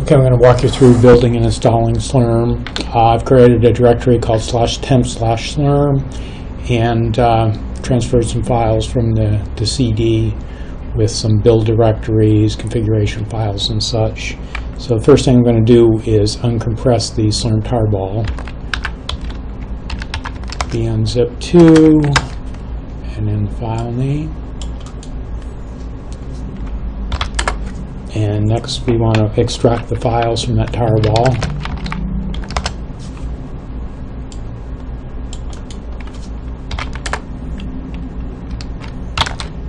Okay, I'm going to walk you through building and installing Slurm. I've created a directory called /temp/slurm and transferred some files from the CD with some build directories, configuration files, and such. So the first thing I'm going to do is uncompress the Slurm tarball. unzip2 and then file name. And next we want to extract the files from that tarball.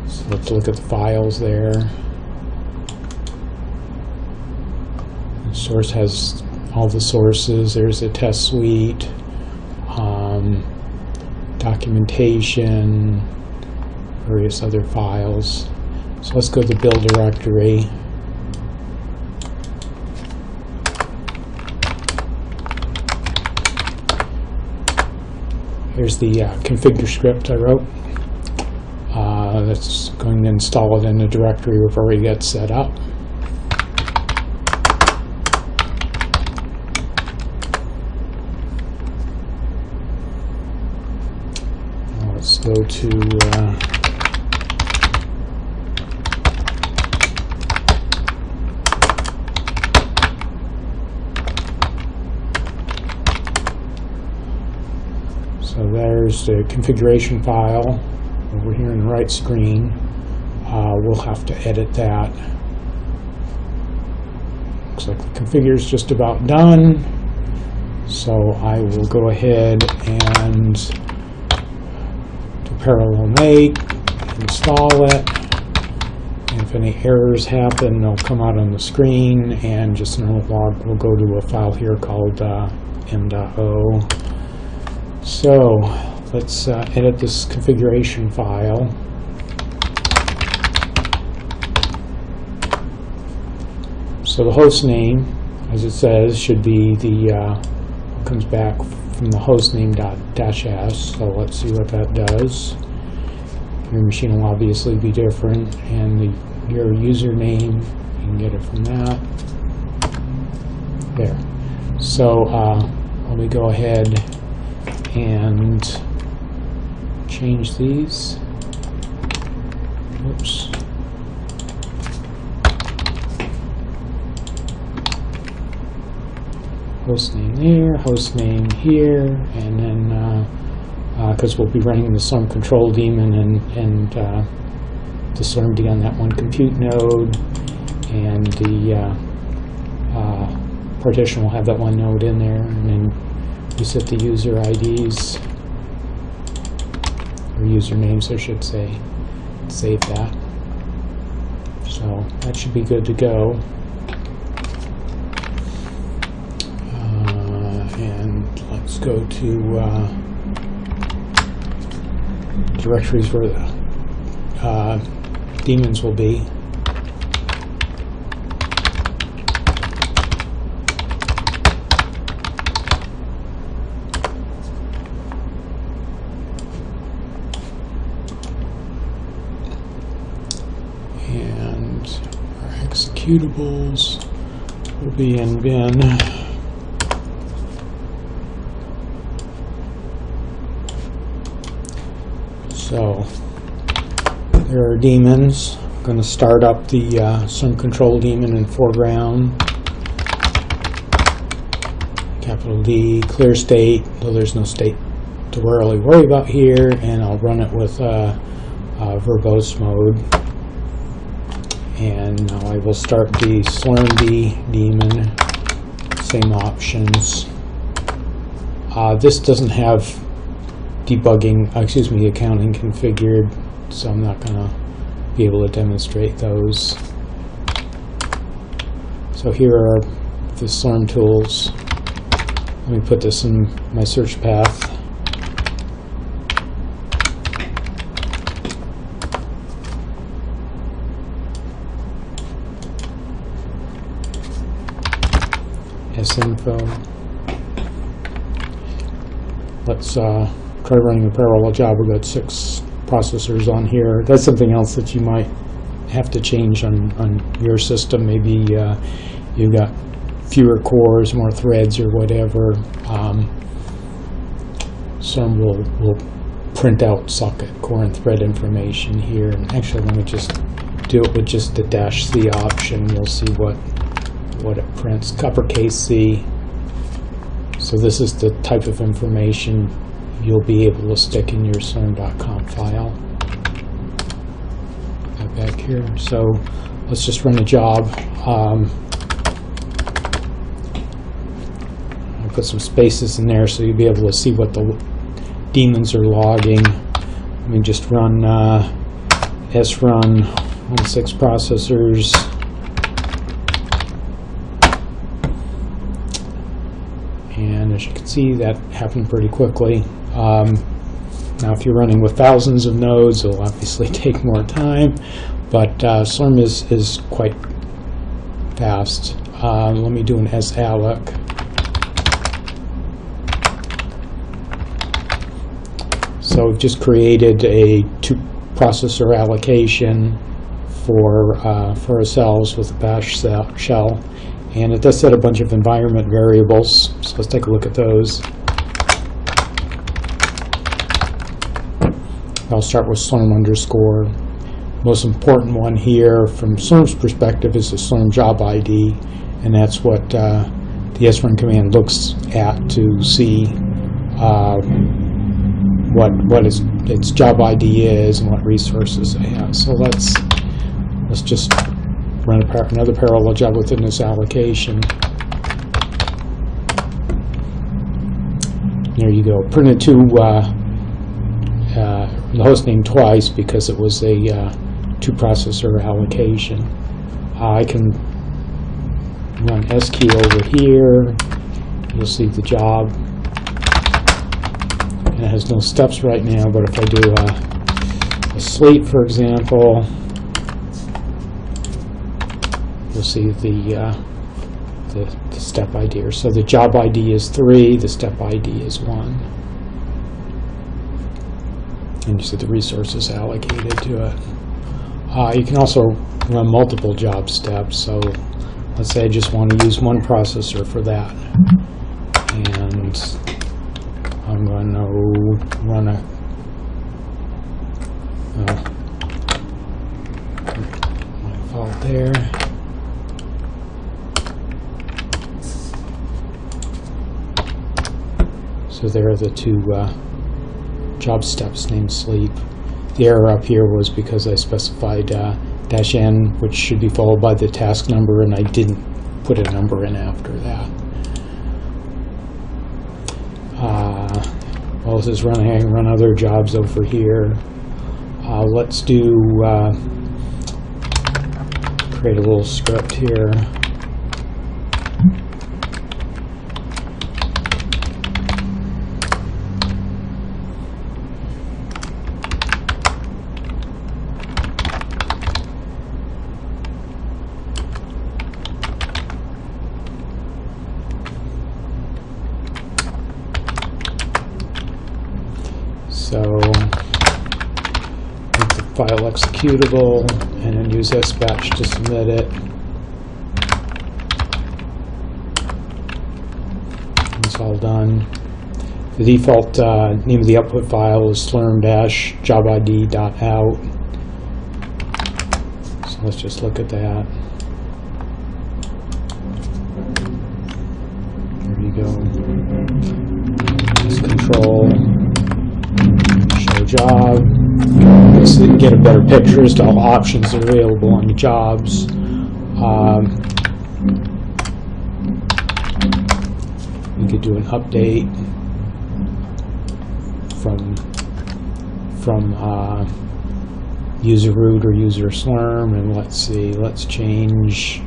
So let's look at the files there. The source has all the sources. There's the test suite, documentation, various other files. So let's go to the build directory. Here's the configure script I wrote. That's going to install it in the directory we've already got set up. Let's go to so there's the configuration file over here in the right screen. We'll have to edit that. Looks like the configure is just about done. So I will go ahead and do parallel make, install it. And if any errors happen, they'll come out on the screen, and just in a log, we'll go to a file here called m.o. So let's edit this configuration file. So the host name, as it says, should be the comes back from the hostname.-s. So let's see what that does. Your machine will obviously be different, and your username, you can get it from that. There. So let me go ahead and change these. Oops. Hostname there, hostname here, and then because we'll be running the Slurm control daemon and the SlurmD on that one compute node, and the partition will have that one node in there, and then we set the user IDs, or usernames I should say, save that. So that should be good to go. And let's go to directories where the daemons will be. And our executables will be in bin. So there are daemons. I'm going to start up the Slurm control daemon in foreground. Capital D, clear state, though there's no state to really worry about here, and I'll run it with verbose mode. And now I will start the SlurmD daemon, same options. This doesn't have accounting configured, so I'm not going to be able to demonstrate those. So here are the Slurm tools. Let me put this in my search path. sinfo. Let's try running a parallel job. We've got 6 processors on here. That's something else that you might have to change on your system. Maybe you've got fewer cores, more threads, or whatever, Slurm will print out socket, core, and thread information here. And actually, let me just do it with just the -C option. You'll see what it prints. Uppercase C. So this is the type of information you'll be able to stick in your slurm.conf file. Back here. So let's just run a job. I'll put some spaces in there so you'll be able to see what the daemons are logging. Let me just run srun on 6 processors. And as you can see, that happened pretty quickly. Now, if you're running with thousands of nodes, it'll obviously take more time, but Slurm is quite fast. Let me do an salloc. So we've just created a 2-processor allocation for ourselves with a bash shell, and it does set a bunch of environment variables. So let's take a look at those. I'll start with slurm underscore. Most important one here from Slurm's perspective is the slurm job ID, and that's what the srun command looks at to see what its job ID is and what resources they have. So let's just run another parallel job within this allocation. There you go. Printed to the host name twice because it was a 2-processor allocation. I can run sq over here. You'll see the job. And it has no steps right now, but if I do a sleep, for example, you'll see the step ID. So the job ID is 3, the step ID is 1. And you see the resources allocated to it. You can also run multiple job steps. So let's say I just want to use one processor for that. And I'm going to run a my fault there. So there are the 2 job steps named sleep. The error up here was because I specified -n, which should be followed by the task number, and I didn't put a number in after that. While this is running, I can run other jobs over here. Let's create a little script here. So make the file executable and then use sbatch to submit it. It's all done. The default name of the output file is slurm-jobid.out. So let's just look at that. There you go. Just control. Job, get a better picture as to all options that are available on the jobs. We could do an update from user root or user slurm, and let's see, let's change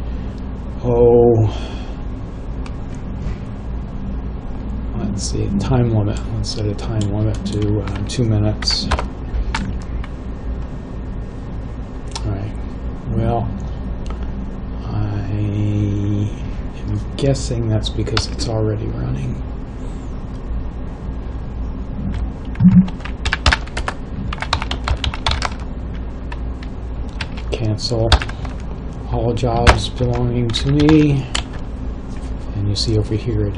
let's see, time limit. Let's set a time limit to 2 minutes. All right. Well, I am guessing that's because it's already running. Cancel all jobs belonging to me. And you see over here it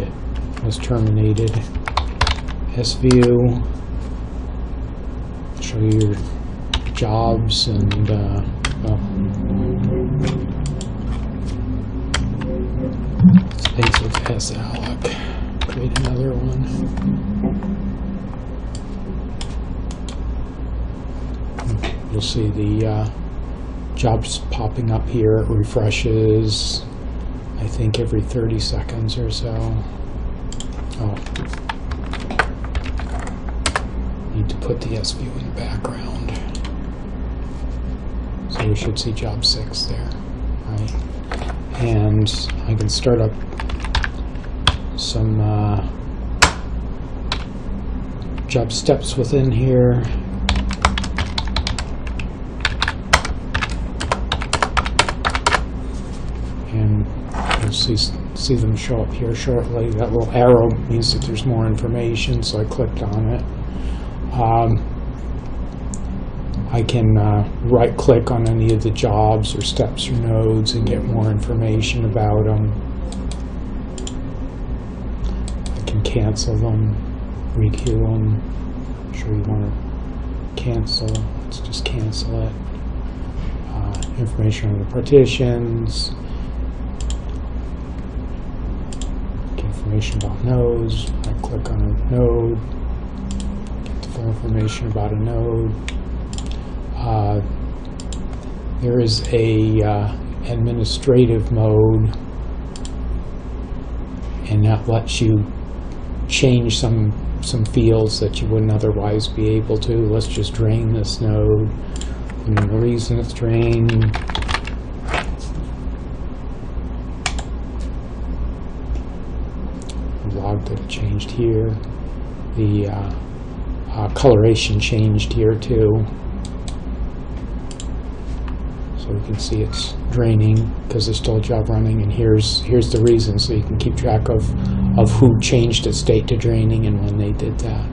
was terminated. SView, show you your jobs and space of salloc. Create another one. You'll see the jobs popping up here. It refreshes, I think, every 30 seconds or so. Oh. Need to put the SView in the background. So we should see job 6 there, right? And I can start up some job steps within here. And you'll see them show up here shortly. That little arrow means that there's more information, so I clicked on it. I can right-click on any of the jobs or steps or nodes and get more information about them. I can cancel them, requeue them. I'm sure you want to cancel. Let's just cancel it. Information on the partitions. Information about nodes. I click on a node. Get the full information about a node. There is a administrative mode, and that lets you change some fields that you wouldn't otherwise be able to. Let's just drain this node, and the reason it's drained. Log that it changed here. The coloration changed here too. So we can see it's draining because there's still a job running, and here's the reason, so you can keep track of who changed its state to draining and when they did that.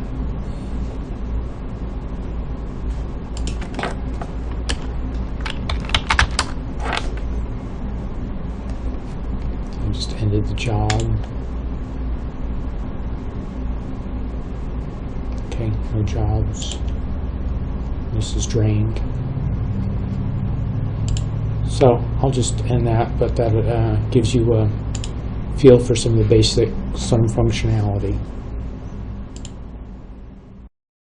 I just ended the job. Okay, no jobs. This is drained. So I'll just end that, but that gives you a feel for some of the basic Slurm functionality.